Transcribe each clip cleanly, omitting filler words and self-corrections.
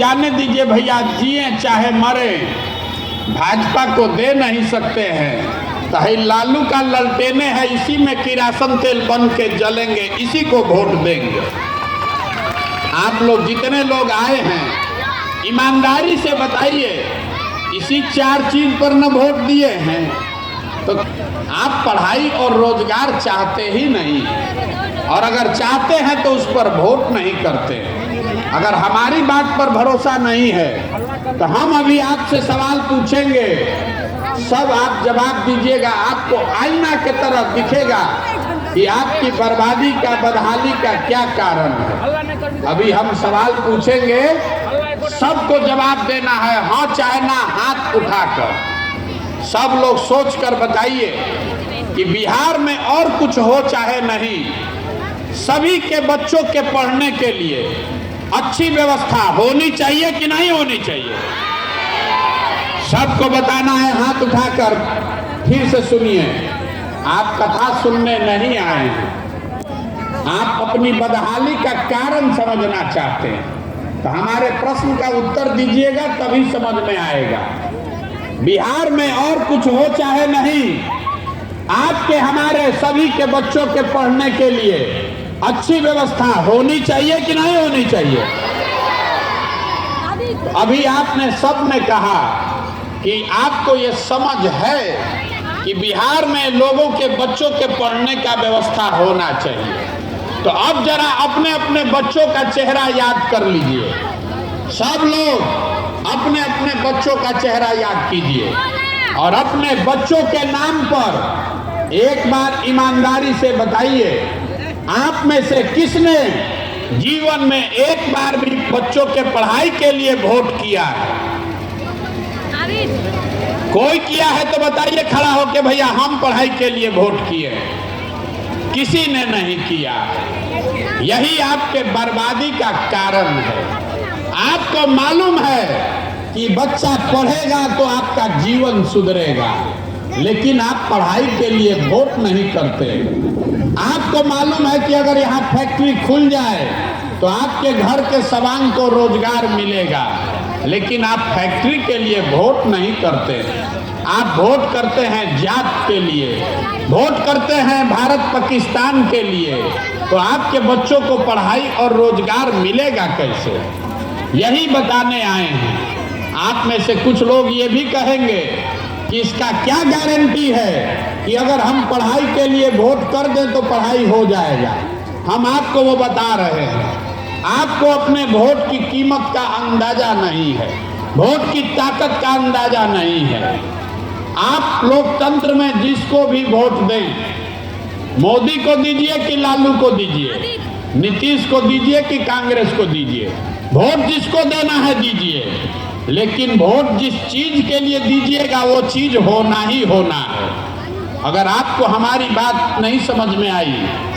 जाने दीजिए भैया, जिए चाहे मरे भाजपा को दे नहीं सकते हैं। तो है लालू का ललटेने है, इसी में किरासन तेल बन के जलेंगे, इसी को वोट देंगे। आप लोग जितने लोग आए हैं ईमानदारी से बताइए, इसी 4 चीज पर न वोट दिए हैं तो आप पढ़ाई और रोजगार चाहते ही नहीं, और अगर चाहते हैं तो उस पर वोट नहीं करते। अगर हमारी बात पर भरोसा नहीं है तो हम अभी आपसे सवाल पूछेंगे, सब आप जवाब दीजिएगा। आपको आईना की तरह दिखेगा कि आपकी बर्बादी का, बदहाली का क्या कारण है। अभी हम सवाल पूछेंगे, सबको जवाब देना है, हाँ चाहे ना, हाथ उठाकर। सब लोग सोच कर बताइए कि बिहार में और कुछ हो चाहे नहीं, सभी के बच्चों के पढ़ने के लिए अच्छी व्यवस्था होनी चाहिए कि नहीं होनी चाहिए। सबको बताना है हाथ उठाकर। फिर से सुनिए, आप कथा सुनने नहीं आए हैं, आप अपनी बदहाली का कारण समझना चाहते हैं, तो हमारे प्रश्न का उत्तर दीजिएगा, तभी समझ में आएगा। बिहार में और कुछ हो चाहे नहीं, आपके हमारे सभी के बच्चों के पढ़ने के लिए अच्छी व्यवस्था होनी चाहिए कि नहीं होनी चाहिए। अभी आपने सबने कहा कि आपको ये समझ है कि बिहार में लोगों के बच्चों के पढ़ने का व्यवस्था होना चाहिए। तो अब जरा अपने अपने बच्चों का चेहरा याद कर लीजिए। सब लोग अपने अपने बच्चों का चेहरा याद कीजिए और अपने बच्चों के नाम पर एक बार ईमानदारी से बताइए, आप में से किसने जीवन में एक बार भी बच्चों के पढ़ाई के लिए वोट किया है? कोई किया है तो बताइए खड़ा होके, भैया हम पढ़ाई के लिए वोट किए। किसी ने नहीं किया। यही आपके बर्बादी का कारण है। आपको मालूम है कि बच्चा पढ़ेगा तो आपका जीवन सुधरेगा, लेकिन आप पढ़ाई के लिए वोट नहीं करते। आपको मालूम है कि अगर यहाँ फैक्ट्री खुल जाए तो आपके घर के सवांग को रोजगार मिलेगा, लेकिन आप फैक्ट्री के लिए वोट नहीं करते। आप वोट करते हैं जात के लिए, वोट करते हैं भारत पाकिस्तान के लिए। तो आपके बच्चों को पढ़ाई और रोजगार मिलेगा कैसे? यही बताने आए हैं। आप में से कुछ लोग ये भी कहेंगे कि इसका क्या गारंटी है कि अगर हम पढ़ाई के लिए वोट कर दें तो पढ़ाई हो जाएगा। हम आपको वो बता रहे हैं। आपको अपने वोट की कीमत का अंदाजा नहीं है, वोट की ताकत का अंदाजा नहीं है। आप लोकतंत्र में जिसको भी वोट दें, मोदी को दीजिए कि लालू को दीजिए, नीतीश को दीजिए कि कांग्रेस को दीजिए, वोट जिसको देना है दीजिए, लेकिन वोट जिस चीज के लिए दीजिएगा वो चीज होना ही होना है। अगर आपको हमारी बात नहीं समझ में आई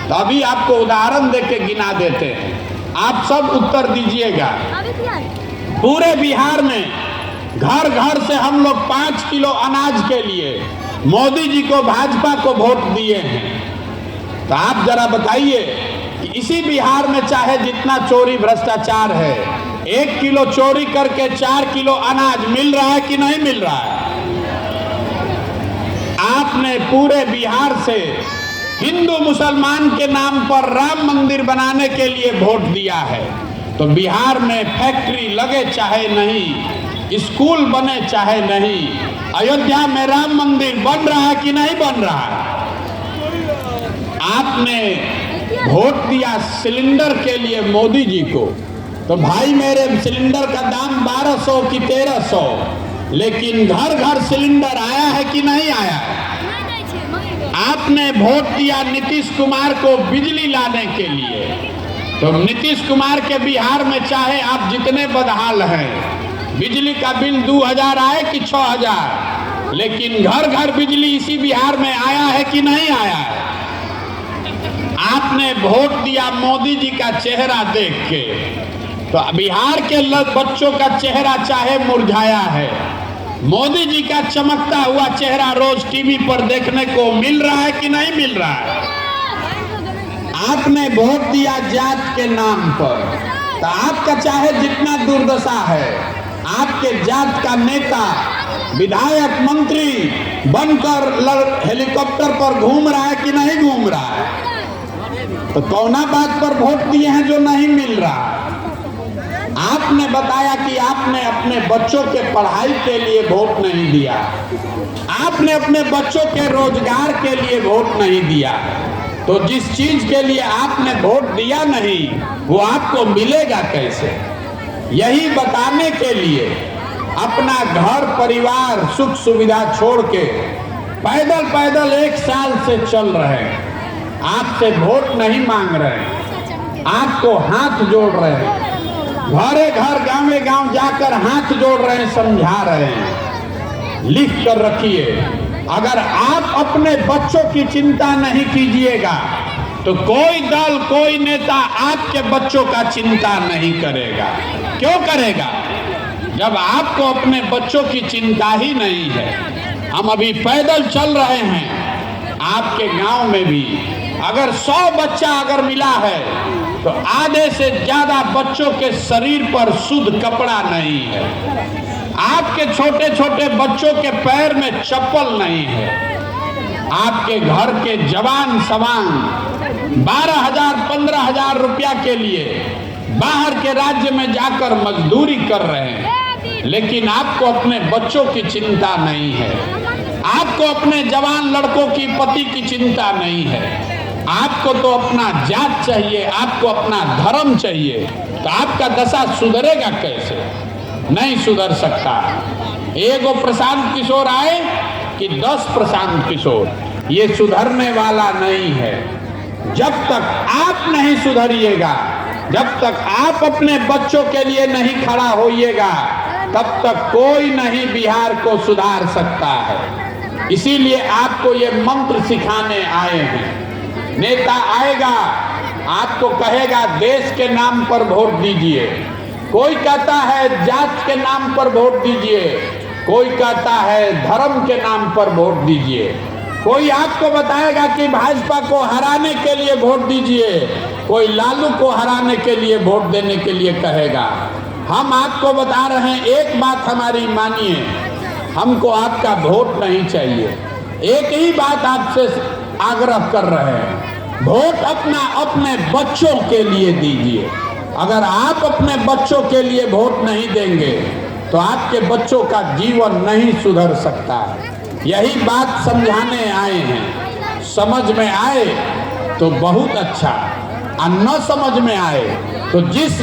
तो अभी आपको उदाहरण देके गिना देते हैं। आप सब उत्तर दीजिएगा। पूरे बिहार में घर घर से हम लोग 5 किलो अनाज के लिए मोदी जी को, भाजपा को वोट दिए हैं। तो आप जरा बताइए कि इसी बिहार में चाहे जितना चोरी भ्रष्टाचार है, 1 किलो चोरी करके 4 किलो अनाज मिल रहा है कि नहीं मिल रहा है? आपने पूरे बिहार से हिंदू मुसलमान के नाम पर राम मंदिर बनाने के लिए वोट दिया है। तो बिहार में फैक्ट्री लगे चाहे नहीं, स्कूल बने चाहे नहीं, अयोध्या में राम मंदिर बन रहा है कि नहीं बन रहा है? आपने वोट दिया सिलेंडर के लिए मोदी जी को, तो भाई मेरे सिलेंडर का दाम 1200 की 1300, लेकिन घर घर सिलेंडर आया है कि नहीं आया है? आपने वोट दिया नीतीश कुमार को बिजली लाने के लिए, तो नीतीश कुमार के बिहार में चाहे आप जितने बदहाल हैं, बिजली का बिल 2000 आए कि 6000, लेकिन घर घर बिजली इसी बिहार में आया है कि नहीं आया है? आपने वोट दिया मोदी जी का चेहरा देख के, तो बिहार के बच्चों का चेहरा चाहे मुरझाया है, मोदी जी का चमकता हुआ चेहरा रोज टीवी पर देखने को मिल रहा है कि नहीं मिल रहा है? आपने वोट दिया जात के नाम पर, तो आपका चाहे जितना दुर्दशा है, आपके जात का नेता विधायक मंत्री बनकर हेलीकॉप्टर पर घूम रहा है कि नहीं घूम रहा है, तो कौना बात पर वोट दिए हैं जो नहीं मिल रहा है? आपने बताया कि आपने अपने बच्चों के पढ़ाई के लिए वोट नहीं दिया, आपने अपने बच्चों के रोजगार के लिए वोट नहीं दिया, तो जिस चीज के लिए आपने वोट दिया नहीं वो आपको मिलेगा कैसे? यही बताने के लिए अपना घर परिवार सुख सुविधा छोड़ के पैदल पैदल 1 साल से चल रहे हैं, आपसे वोट नहीं मांग रहे हैं, आपको हाथ जोड़ रहे हैं, घरे घर गांवे गांव जाकर हाथ जोड़ रहे हैं, समझा रहे हैं। लिख कर रखिए, अगर आप अपने बच्चों की चिंता नहीं कीजिएगा तो कोई दल कोई नेता आपके बच्चों का चिंता नहीं करेगा। क्यों करेगा? जब आपको अपने बच्चों की चिंता ही नहीं है। हम अभी पैदल चल रहे हैं, आपके गांव में भी अगर 100 बच्चा अगर मिला है तो आधे से ज्यादा बच्चों के शरीर पर शुद्ध कपड़ा नहीं है, आपके छोटे छोटे बच्चों के पैर में चप्पल नहीं है, आपके घर के जवान सवान 12,000 15,000 रुपया के लिए बाहर के राज्य में जाकर मजदूरी कर रहे हैं, लेकिन आपको अपने बच्चों की चिंता नहीं है, आपको अपने जवान लड़कों की पति की चिंता नहीं है। आपको तो अपना जात चाहिए, आपको अपना धर्म चाहिए, तो आपका दशा सुधरेगा कैसे? नहीं सुधर सकता। एगो प्रशांत किशोर आए कि 10 प्रशांत किशोर, ये सुधरने वाला नहीं है। जब तक आप नहीं सुधरिएगा, जब तक आप अपने बच्चों के लिए नहीं खड़ा होइएगा, तब तक कोई नहीं बिहार को सुधार सकता है। इसीलिए आपको ये मंत्र सिखाने आए हैं। नेता आएगा, आपको कहेगा देश के नाम पर वोट दीजिए, कोई कहता है जात के नाम पर वोट दीजिए, कोई कहता है धर्म के नाम पर वोट दीजिए, कोई आपको बताएगा कि भाजपा को हराने के लिए वोट दीजिए, कोई लालू को हराने के लिए वोट देने के लिए कहेगा। हम आपको बता रहे हैं, एक बात हमारी मानिए, हमको आपका वोट नहीं चाहिए। एक ही बात आपसे आग्रह कर रहे हैं, वोट अपने बच्चों के लिए दीजिए। अगर आप अपने बच्चों के लिए वोट नहीं देंगे तो आपके बच्चों का जीवन नहीं सुधर सकता। यही बात समझाने आए हैं। समझ में आए तो बहुत अच्छा, और न समझ में आए तो जिस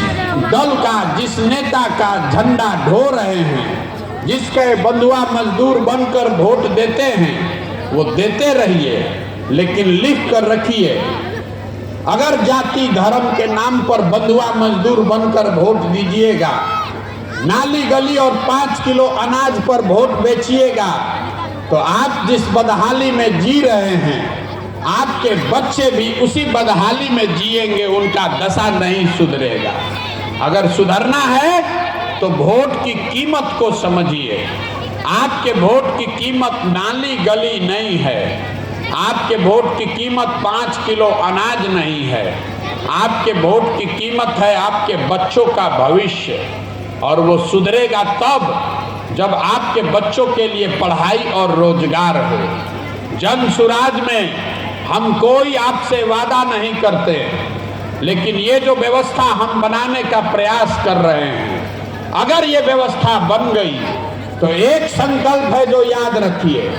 दल का, जिस नेता का झंडा ढो रहे हैं, जिसके बंधुआ मजदूर बनकर वोट देते हैं, वो देते रहिए, लेकिन लिख कर रखिए, अगर जाति धर्म के नाम पर बंधुआ मजदूर बनकर वोट दीजिएगा, नाली गली और 5 किलो अनाज पर वोट बेचिएगा, तो आप जिस बदहाली में जी रहे हैं, आपके बच्चे भी उसी बदहाली में जिएंगे, उनका दशा नहीं सुधरेगा। अगर सुधरना है तो वोट की कीमत को समझिए। आपके वोट की कीमत नाली गली नहीं है, आपके वोट की कीमत 5 किलो अनाज नहीं है, आपके वोट की कीमत है आपके बच्चों का भविष्य। और वो सुधरेगा तब जब आपके बच्चों के लिए पढ़ाई और रोजगार हो। जन सुराज में हम कोई आपसे वादा नहीं करते, लेकिन ये जो व्यवस्था हम बनाने का प्रयास कर रहे हैं, अगर ये व्यवस्था बन गई तो एक संकल्प है जो याद रखिए,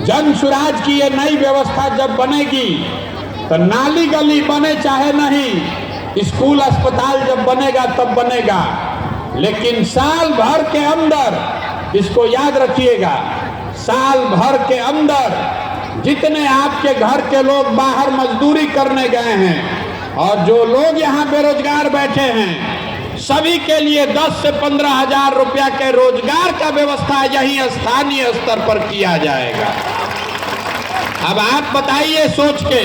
जन सुराज की ये नई व्यवस्था जब बनेगी तो नाली गली बने चाहे नहीं, स्कूल अस्पताल जब बनेगा तब बनेगा, लेकिन साल भर के अंदर, इसको याद रखिएगा, साल भर के अंदर जितने आपके घर के लोग बाहर मजदूरी करने गए हैं और जो लोग यहाँ बेरोजगार बैठे हैं, सभी के लिए 10 से 15 हजार रुपया के रोजगार का व्यवस्था यहीं स्थानीय स्तर पर किया जाएगा। अब आप बताइए सोच के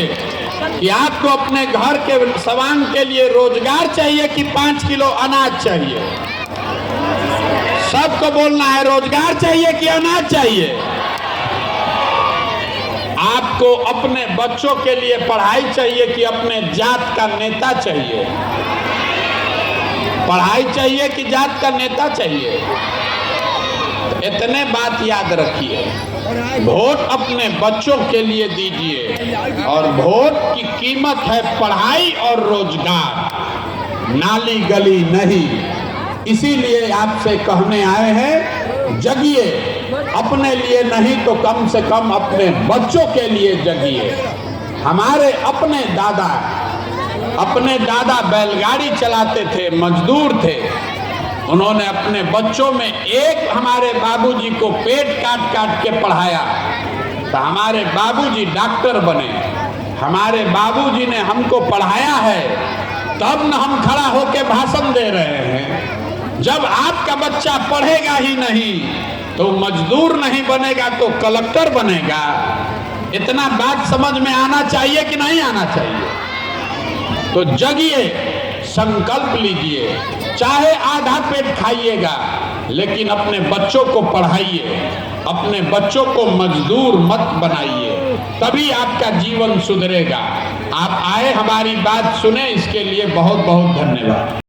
कि आपको अपने घर के सवांग के लिए रोजगार चाहिए कि 5 किलो अनाज चाहिए? सबको बोलना है, रोजगार चाहिए कि अनाज चाहिए? आपको अपने बच्चों के लिए पढ़ाई चाहिए कि अपने जात का नेता चाहिए? पढ़ाई चाहिए कि जात का नेता चाहिए? इतने बात याद रखिए, वोट अपने बच्चों के लिए दीजिए और वोट की कीमत है पढ़ाई और रोजगार, नाली गली नहीं। इसीलिए आपसे कहने आए हैं, जगिए, अपने लिए नहीं तो कम से कम अपने बच्चों के लिए जगिए। हमारे अपने दादा बैलगाड़ी चलाते थे, मजदूर थे। उन्होंने अपने बच्चों में एक हमारे बाबूजी को पेट काट काट के पढ़ाया तो हमारे बाबूजी डॉक्टर बने। हमारे बाबूजी ने हमको पढ़ाया है, तब न हम खड़ा होकर भाषण दे रहे हैं। जब आपका बच्चा पढ़ेगा ही नहीं तो मजदूर नहीं बनेगा तो कलेक्टर बनेगा। इतना बात समझ में आना चाहिए कि नहीं आना चाहिए? तो जगिए, संकल्प लीजिए, चाहे आधा पेट खाइएगा लेकिन अपने बच्चों को पढ़ाइए, अपने बच्चों को मजदूर मत बनाइए, तभी आपका जीवन सुधरेगा। आप आए, हमारी बात सुने, इसके लिए बहुत बहुत धन्यवाद।